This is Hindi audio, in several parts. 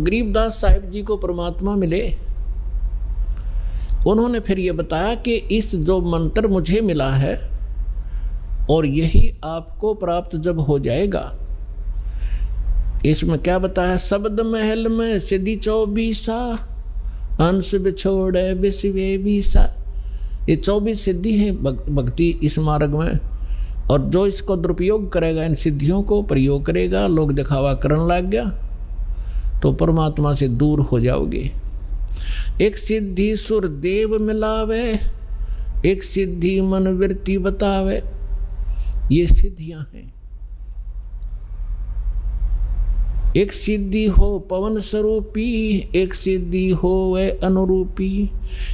गरीबदास साहिब जी को परमात्मा मिले। उन्होंने फिर ये बताया कि इस जो मंत्र मुझे मिला है और यही आपको प्राप्त जब हो जाएगा, इसमें क्या बताया, शब्द महल में सिद्धि 24 अंश बिछोड़े विश्वे 20। ये 24 सिद्धि हैं भक्ति इस मार्ग में, और जो इसको दुरुपयोग करेगा, इन सिद्धियों को प्रयोग करेगा, लोग दिखावा करने लग गया तो परमात्मा से दूर हो जाओगे। एक सिद्धि सुर देव मिलावे, एक सिद्धि मन वृत्ति बतावे, ये सिद्धियां हैं। एक सिद्धि हो पवन स्वरूपी, एक सिद्धि हो वे अनुरूपी,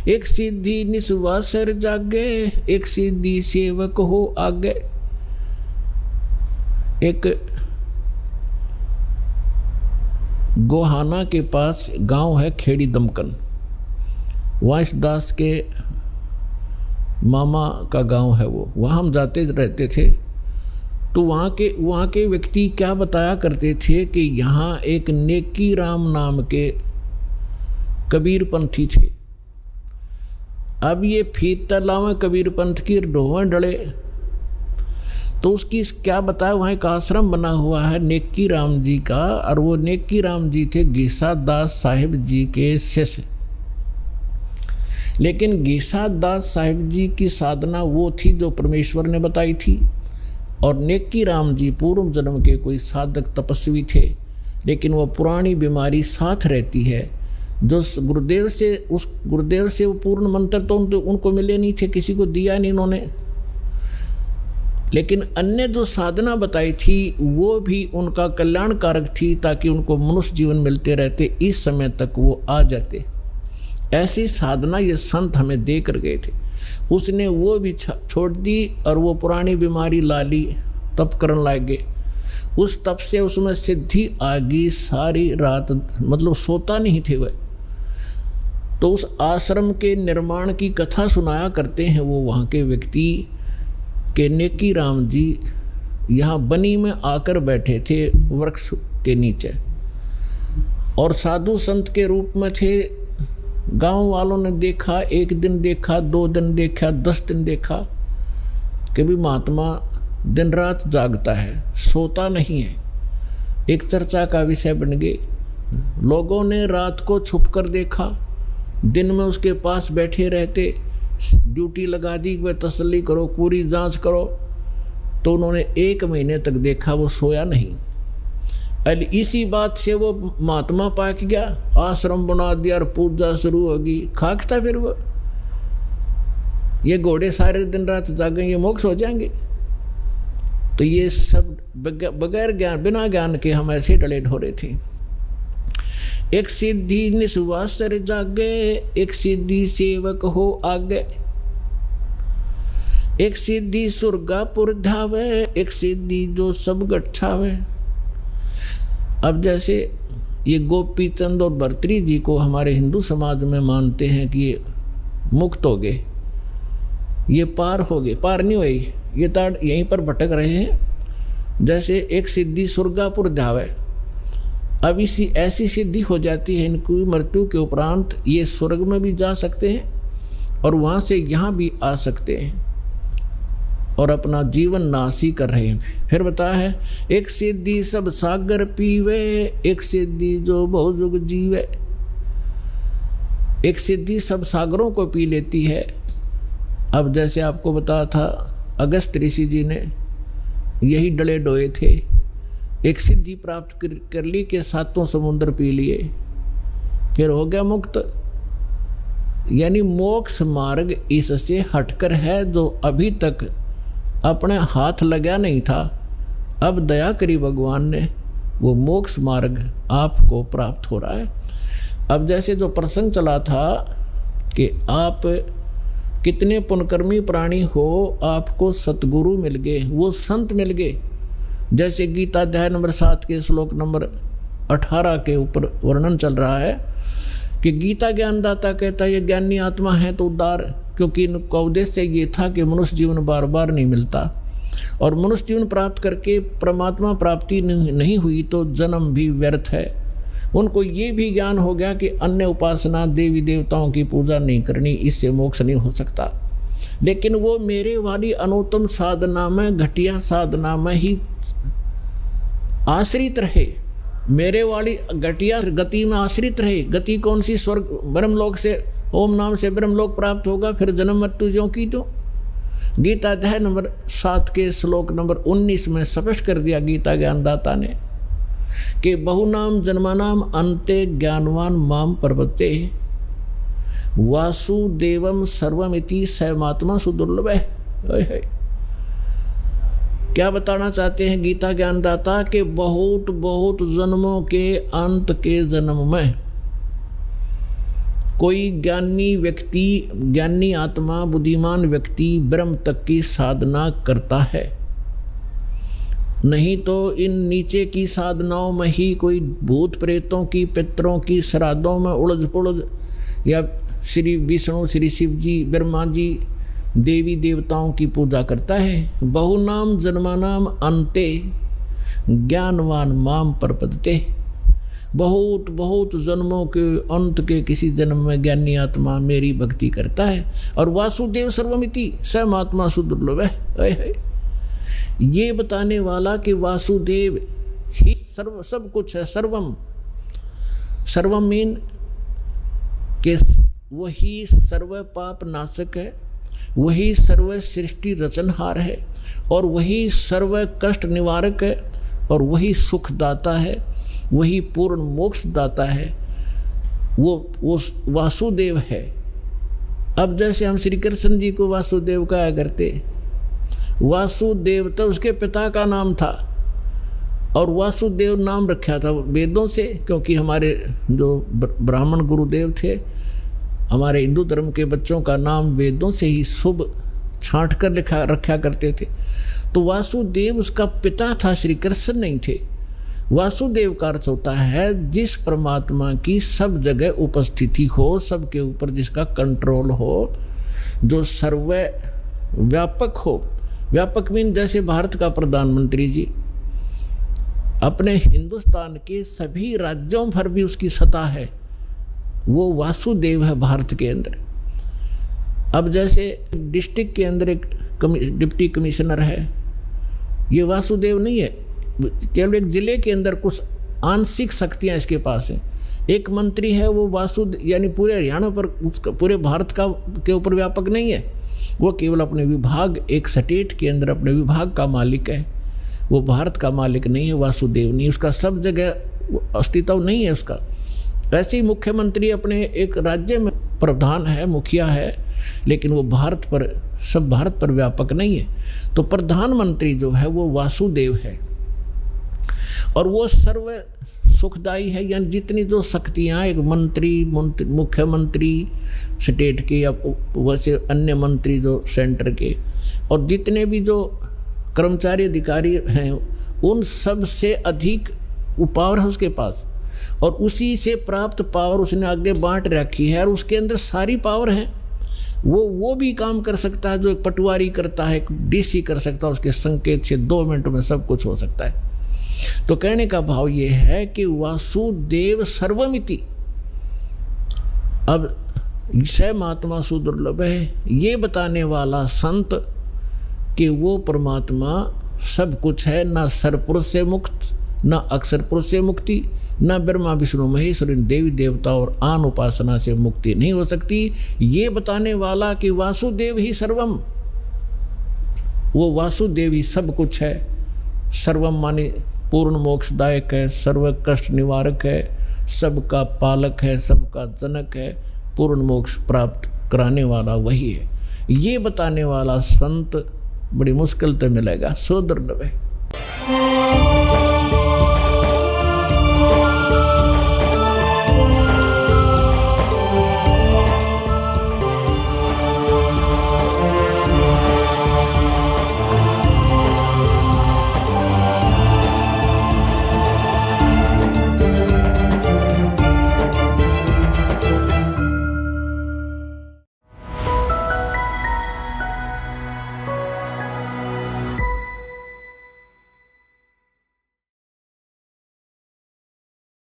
एक सिद्धि निस्वासर जागे, एक सिद्धि सेवक हो आगे। एक गोहाना के पास गांव है खेड़ी दमकन, वाइस दास के मामा का गांव है वो, वहाँ हम जाते रहते थे। तो वहाँ के व्यक्ति क्या बताया करते थे कि यहाँ एक नेकी राम नाम के कबीर पंथी थे। अब ये फीत लावे कबीर पंथ की ढोवें डले, तो उसकी क्या बताया, वहाँ एक आश्रम बना हुआ है नेकी राम जी का, और वो नेकी राम जी थे गीसा दास साहिब जी के शिष्य। लेकिन गीसा दास साहिब जी की साधना वो थी जो परमेश्वर ने बताई थी, और नेकी राम जी पूर्व जन्म के कोई साधक तपस्वी थे, लेकिन वो पुरानी बीमारी साथ रहती है। जो गुरुदेव से वो पूर्ण मंत्र तो उनको मिले नहीं थे, किसी को दिया नहीं उन्होंने, लेकिन अन्य जो साधना बताई थी वो भी उनका कल्याणकारक थी, ताकि उनको मनुष्य जीवन मिलते रहते, इस समय तक वो आ जाते। ऐसी साधना ये संत हमें दे कर गए थे। उसने वो भी छोड़ दी और वो पुरानी बीमारी ला ली, तप करने लगे। उस तप से उसमें सिद्धि आ गई, सारी रात मतलब सोता नहीं थे वह। तो उस आश्रम के निर्माण की कथा सुनाया करते हैं वो वहाँ के व्यक्ति के नेकी राम जी यहाँ बनी में आकर बैठे थे वृक्ष के नीचे, और साधु संत के रूप में थे। गांव वालों ने देखा, एक दिन देखा, 2 दिन देखा, 10 दिन देखा कि भी महात्मा दिन रात जागता है, सोता नहीं है। एक चर्चा का विषय बन गए। लोगों ने रात को छुप कर देखा, दिन में उसके पास बैठे रहते, ड्यूटी लगा दी, वह तसल्ली करो, पूरी जांच करो। तो उन्होंने 1 महीने तक देखा, वो सोया नहीं। इसी बात से वो महात्मा पाक गया, आश्रम बना दिया और पूजा शुरू होगी। खाकता फिर वो, ये घोड़े सारे दिन रात जागेंगे, मोक्ष हो जाएंगे। तो ये सब बगैर ज्ञान, बिना ज्ञान के हम ऐसे डले ढोरे थे। एक सिद्धि निस्वासर जागे, एक सिद्धि सेवक हो आगे, एक सिद्धि सुरगापुर धावे, एक सिद्धि जो सब गठावे। अब जैसे ये गोपी चंद और भर्तृ जी को हमारे हिंदू समाज में मानते हैं कि ये मुक्त हो गए, ये पार हो गए, पार नहीं हुए, ये ताड़ यहीं पर भटक रहे हैं। जैसे एक सिद्धि सुरगापुर धावे, अब इसी ऐसी सिद्धि हो जाती है इनकी मृत्यु के उपरांत ये स्वर्ग में भी जा सकते हैं और वहाँ से यहाँ भी आ सकते हैं और अपना जीवन नासी कर रहे हैं। फिर बताया है, एक सिद्धि सब सागर पीवे, एक सिद्धि जो बहुजुग जीवे। एक सिद्धि सब सागरों को पी लेती है। अब जैसे आपको बताया था अगस्त ऋषि जी ने यही डले डोए थे, एक सिद्धि प्राप्त कर ली के 7 समुद्र पी लिए, फिर हो गया मुक्त। यानी मोक्ष मार्ग इससे हटकर है, जो अभी तक अपने हाथ लगा नहीं था, अब दया करी भगवान ने, वो मोक्ष मार्ग आपको प्राप्त हो रहा है। अब जैसे जो प्रसंग चला था कि आप कितने पुण्यकर्मी प्राणी हो, आपको सतगुरु मिल गए, वो संत मिल गए। जैसे गीता अध्याय नंबर 7 के श्लोक नंबर 18 के ऊपर वर्णन चल रहा है कि गीता ज्ञानदाता कहता है ये ज्ञानी आत्मा है तो उद्धार, क्योंकि इनका उद्देश्य ये था कि मनुष्य जीवन बार बार नहीं मिलता और मनुष्य जीवन प्राप्त करके परमात्मा प्राप्ति नहीं हुई तो जन्म भी व्यर्थ है। उनको ये भी ज्ञान हो गया कि अन्य उपासना देवी देवताओं की पूजा नहीं करनी, इससे मोक्ष नहीं हो सकता। लेकिन वो मेरे वाली अनुत्तम साधना में, घटिया साधना में ही आश्रित रहे, मेरे वाली घटिया गति में आश्रित रहे। गति कौन सी? स्वर्ग ब्रह्मलोक से, ओम नाम से ब्रह्मलोक प्राप्त होगा, फिर जन्म मृत्यु ज्यों की त्यों। गीता अध्याय नंबर 7 के श्लोक नंबर 19 में स्पष्ट कर दिया गीता ज्ञानदाता ने कि बहुनाम जन्मानाम अन्ते ज्ञानवान माम प्रपद्ये वासुदेवम सर्वमिति सैमात्मा सुदुर्लभ है। क्या बताना चाहते हैं गीता ज्ञानदाता के बहुत बहुत जन्मों के अंत के जन्म में कोई ज्ञानी व्यक्ति, ज्ञानी आत्मा, बुद्धिमान व्यक्ति ब्रह्म तक की साधना करता है। नहीं तो इन नीचे की साधनाओं में ही कोई भूत प्रेतों की, पितरों की श्राद्धों में उलझ पुलझ, या श्री विष्णु, श्री शिव जी, ब्रह्मा जी, देवी देवताओं की पूजा करता है। बहुनाम जन्मानाम अन्ते ज्ञानवान माम प्रपद्ये। बहुत बहुत जन्मों के अंत के किसी जन्म में ज्ञानी आत्मा मेरी भक्ति करता है। और वासुदेव सर्वमिति सैमात्मा सुदुर्लभ है। ये बताने वाला कि वासुदेव ही सर्व सब कुछ है। सर्वम, सर्वम मीन के वही सर्व पाप नाशक है, वही सर्व सृष्टि रचनहार है, और वही सर्व कष्ट निवारक है, और वही सुखदाता है, वही पूर्ण मोक्ष दाता है। वो वासुदेव है। अब जैसे हम श्री कृष्ण जी को वासुदेव कहा करते, वासुदेव तो उसके पिता का नाम था, और वासुदेव नाम रखा था वेदों से, क्योंकि हमारे जो ब्राह्मण गुरुदेव थे, हमारे हिंदू धर्म के बच्चों का नाम वेदों से ही शुभ छांट कर रखा करते थे। तो वासुदेव उसका पिता था, श्री कृष्ण नहीं थे। वासुदेव का अर्थ होता है जिस परमात्मा की सब जगह उपस्थिति हो, सबके ऊपर जिसका कंट्रोल हो, जो सर्व व्यापक हो। व्यापक मीन जैसे भारत का प्रधानमंत्री जी अपने हिंदुस्तान के सभी राज्यों पर भी उसकी सत्ता है, वो वासुदेव है भारत के अंदर। अब जैसे डिस्ट्रिक्ट के अंदर एक डिप्टी कमिश्नर है, ये वासुदेव नहीं है, केवल एक जिले के अंदर कुछ आंशिक शक्तियां इसके पास हैं। एक मंत्री है वो वासुदेव, यानी पूरे हरियाणा पर, पूरे भारत का के ऊपर व्यापक नहीं है। वो केवल अपने विभाग, एक स्टेट के अंदर अपने विभाग का मालिक है, वो भारत का मालिक नहीं है। वासुदेव नहीं, उसका सब जगह अस्तित्व नहीं है उसका। ऐसे ही मुख्यमंत्री अपने एक राज्य में प्रधान है, मुखिया है, लेकिन वो भारत पर, सब भारत पर व्यापक नहीं है। तो प्रधानमंत्री जो है वो वासुदेव है, और वो सर्व सुखदायी है। यानी जितनी जो शक्तियाँ, एक मंत्री, मुख्यमंत्री स्टेट के, या वैसे अन्य मंत्री जो सेंटर के, और जितने भी जो कर्मचारी अधिकारी हैं, उन सब से अधिक वो पावर है उसके पास, और उसी से प्राप्त पावर उसने आगे बांट रखी है, और उसके अंदर सारी पावर है। वो भी काम कर सकता है जो एक पटवारी करता है, एक डीसी कर सकता है, उसके संकेत से 2 मिनट में सब कुछ हो सकता है। तो कहने का भाव ये है कि वासुदेव सर्वमिति। अब सैमात्मा सुदुर्लभ है, ये बताने वाला संत कि वो परमात्मा सब कुछ है, ना सरपुरुष से मुक्त, ना अक्षर पुरुष से मुक्ति, ना ब्रह्मा विष्णु महेश्वर इन देवी देवता और आन उपासना से मुक्ति नहीं हो सकती। ये बताने वाला कि वासुदेव ही सर्वम, वो वासुदेव ही सब कुछ है। सर्वम माने पूर्ण मोक्षदायक है, सर्व कष्ट निवारक है, सबका पालक है, सबका जनक है, पूर्ण मोक्ष प्राप्त कराने वाला वही है। ये बताने वाला संत बड़ी मुश्किल से मिलेगा, सो दुर्लभ है।